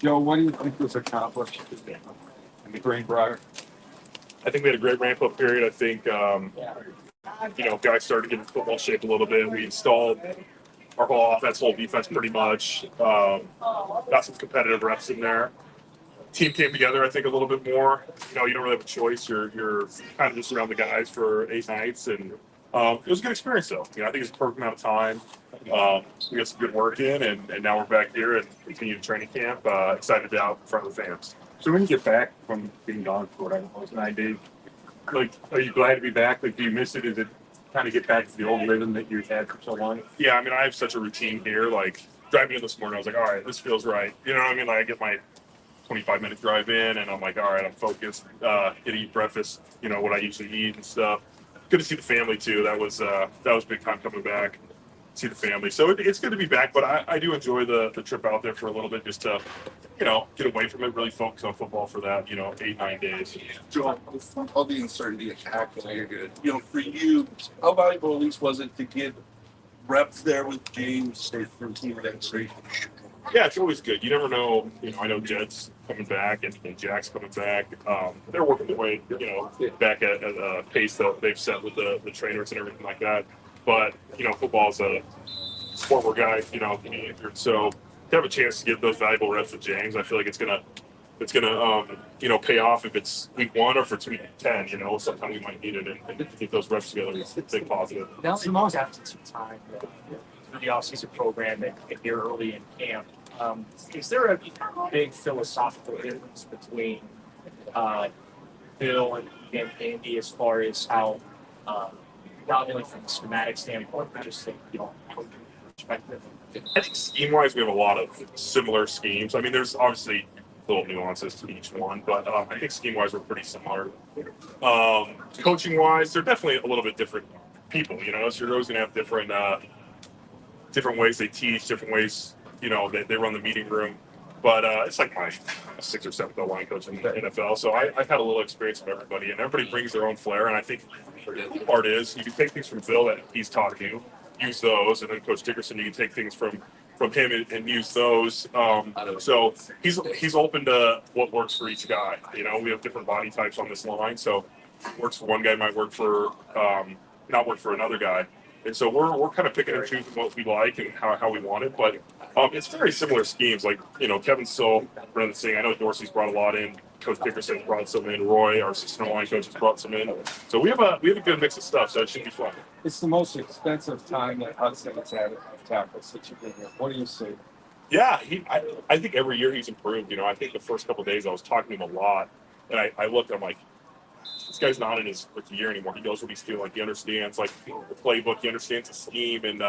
Joe, what do you think was accomplished in the Greenbrier? I think we had a great ramp up period. I think guys started getting football shape a little bit. We installed our whole offense, whole defense, pretty much. Got some competitive reps in there. Team came together, I think, a little bit more. You don't really have a choice. You're kind of just around the guys for 8 nights, and it was a good experience, though. I think it's a perfect amount of time. We got some good work in, and now we're back here and continue to training camp. Excited to be out in front of the fans. So when you get back from being gone for whatever it was 9 days, like, are you glad to be back? Like, do you miss it? Is it kind of get back to the old rhythm that you had for so long? Yeah, I mean, I have such a routine here. Like, driving in this morning, I was like, all right, this feels right. You know what I mean? Like, I get my 25-minute drive in, and I'm like, all right, I'm focused. Get to eat breakfast, what I usually eat and stuff. Good to see the family too. That was big time coming back. See the family, so it's good to be back. But I do enjoy the trip out there for a little bit, just to get away from it, really focus on football for that 8-9 days. Joel, with all the uncertainty and you're good. For you, how valuable at least was it to get reps there with James from team demonstration? Yeah, it's always good. You never know. I know Jed's coming back and Jack's coming back. They're working their way, back at a pace that they've set with the trainers and everything like that. But football's a sport where guys, can be injured. So to have a chance to get those valuable reps with James, I feel like it's gonna pay off if it's week 1 or if it's week 10. Sometimes we might need it and get those reps together. It's a big positive. Now, you always have some time through the off-season program and here early in camp. Is there a big philosophical difference between Bill and Andy as far as how, not only from a schematic standpoint, but just from perspective? I think scheme-wise, we have a lot of similar schemes. I mean, there's obviously little nuances to each one, but I think scheme-wise, we're pretty similar. Coaching-wise, they're definitely a little bit different people, so you're always going to have different ways they teach, different ways, they run the meeting room. But it's like my 6th or 7th O-line coach in the NFL, so I've had a little experience with everybody, and everybody brings their own flair, and I think the part is you can take things from Bill that he's taught you, use those, and then Coach Dickerson, you can take things from him and use those. So he's open to what works for each guy. We have different body types on this line, so what works for one guy might work for not work for another guy. And so we're kind of picking and choosing what we like and how we want it. But it's very similar schemes. Like, Kevin's still running the thing. I know Dorsey's brought a lot in. Coach Dickerson's brought some in. Roy, our assistant line coach, has brought some in. So we have a good mix of stuff. So it should be fun. It's the most expensive time that Hudson has had at tackles since you've been here. What do you see? Yeah, I think every year he's improved. I think the first couple of days I was talking to him a lot, and I looked. I'm like, this guy's not in his rookie year anymore. He knows what he's doing. Like, he understands the playbook. He understands the scheme, and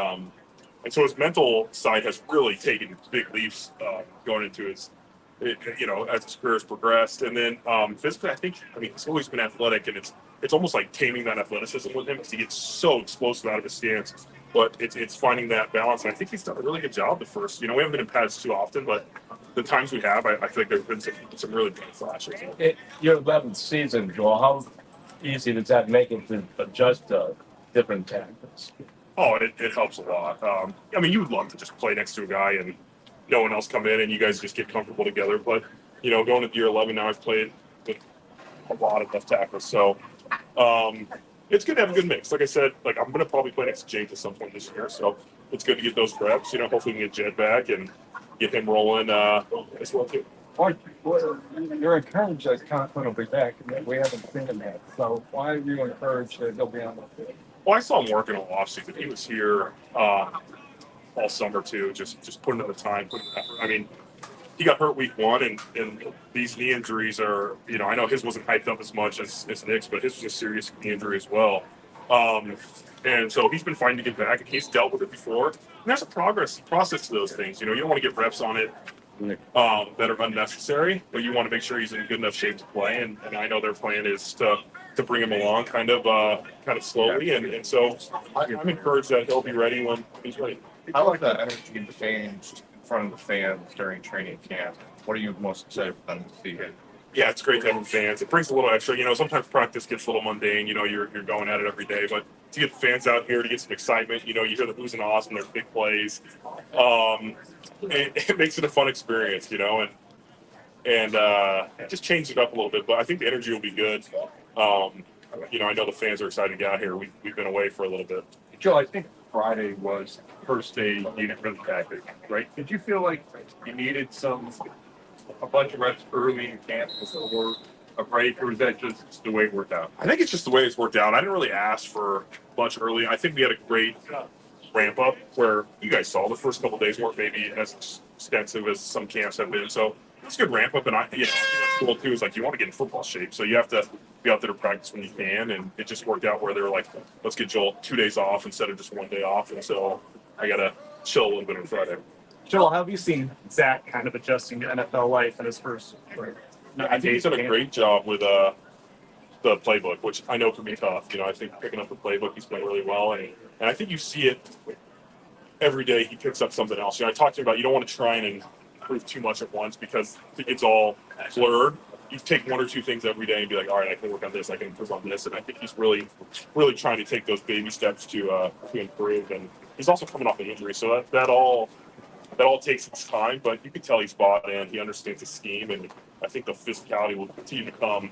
so his mental side has really taken big leaps going into his, as his career has progressed. And then physically, he's always been athletic, and it's almost like taming that athleticism with him because he gets so explosive out of his stance. But it's finding that balance, and I think he's done a really good job the first. We haven't been in pads too often, but the times we have, I feel like there's been some really big flashes. Your 11th season, Joel, how easy does that make it to adjust to different tactics? Oh, it helps a lot. You would love to just play next to a guy and no one else come in and you guys just get comfortable together. But, going into year 11 now, I've played with a lot of left tackles. So it's good to have a good mix. Like I said, I'm going to probably play next to James at some point this year. So it's good to get those reps. Hopefully we can get Jed back and get him rolling as well, too. You're encouraged that Conklin will be back, and we haven't seen him yet. So why are you encouraged that he'll be on the field? Well, I saw him working all offseason. He was here all summer, too, just putting in the time, putting in the effort. He got hurt week 1, and these knee injuries are, I know his wasn't hyped up as much as Nick's, but his was a serious knee injury as well. And so he's been fine to get back, and he's dealt with it before. And there's a process to those things. You don't want to get reps on it that are unnecessary, but you want to make sure he's in good enough shape to play. And I know their plan is to bring him along kind of slowly. And so I'm encouraged that he'll be ready when he's ready. I like that energy change in front of the fans during training camp. What are you most excited for them to see? Yeah, it's great to have fans. It brings a little extra. Sometimes practice gets a little mundane. You're going at it every day, but to get the fans out here to get some excitement, you hear the who's and ahs and their big plays. It makes it a fun experience, and and just changed it up a little bit. But I think the energy will be good. I know the fans are excited to get out here. We've been away for a little bit. Joe, I think Friday was first day you didn't really practice, right? Did you feel like you needed a bunch of reps early in camp before a break, or was that just the way it worked out? I think it's just the way it's worked out. I didn't really ask for much early. I think we had a great ramp up where you guys saw the first couple of days weren't maybe as extensive as some camps have been. So it's a good ramp up, and I think that's cool too. Is like you want to get in football shape, so you have to be out there to practice when you can. And it just worked out where they were like, let's get Joel 2 days off instead of just 1 day off. And so I got to chill a little bit on Friday. Joel, how have you seen Zach kind of adjusting to NFL life in his first? I think he's done a great job with the playbook, which I know can be tough. I think picking up the playbook, he's playing really well, and I think you see it every day. He picks up something else. I talked to him about you don't want to try and improve too much at once because it's all blurred. You take 1 or 2 things every day and be like, all right, I can work on this, I can improve on this, and I think he's really, really trying to take those baby steps to improve. And he's also coming off an injury, so that all takes its time. But you can tell he's bought in. He understands the scheme, and I think the physicality will continue to come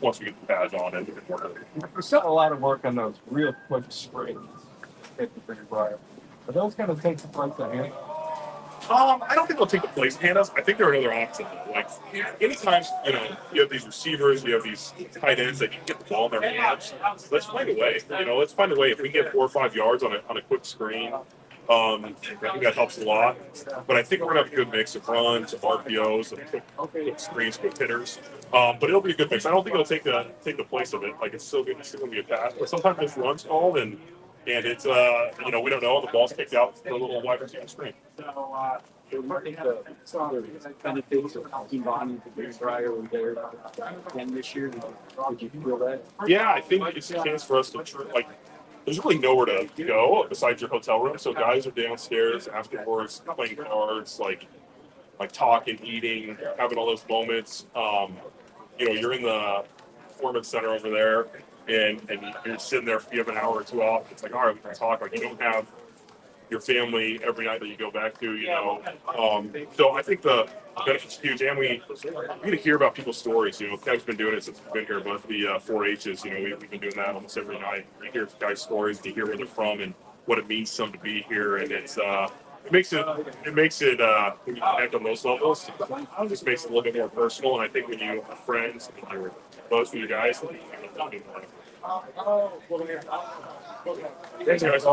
once we get the pads on and work. There's still a lot of work on those real quick springs at the Greenbrier. Are those going to take the place of him? I don't think they'll take the place of handoffs. I think they're another option. Like, anytime, you have these receivers, you have these tight ends that you can get the ball in their hands, let's find a way. Let's find a way. If we get 4 or 5 yards on a quick screen, I think that helps a lot. But I think we're going to have a good mix of runs, of RPOs, of quick screens, quick hitters. But it'll be a good mix. I don't think it'll take the place of it. Like, it's still going to be a pass. But sometimes there's runs called, and it's, we don't know. The ball's kicked out for a little wide receiver screen. Do you think the benefits of Team Bonnie to Greenbrier were there again this year? Did you feel that? Yeah, I think it's a chance for us to there's really nowhere to go besides your hotel room. So guys are downstairs afterwards playing cards, like talking, eating, having all those moments. You're in the performance center over there, and you're sitting there. You have an hour or 2 off. It's like, all right, we can talk. Like, you don't have your family every night that you go back to. So I think the benefit's huge, and we get to hear about people's stories. Kev's been doing it since we've been here, but the 4-H's, we've been doing that almost every night. You hear guys' stories, you hear where they're from, and what it means to them to be here, and it makes it when you connect on those levels, it just makes it a little bit more personal. And I think when you have friends and you're close with your guys, Thanks, guys.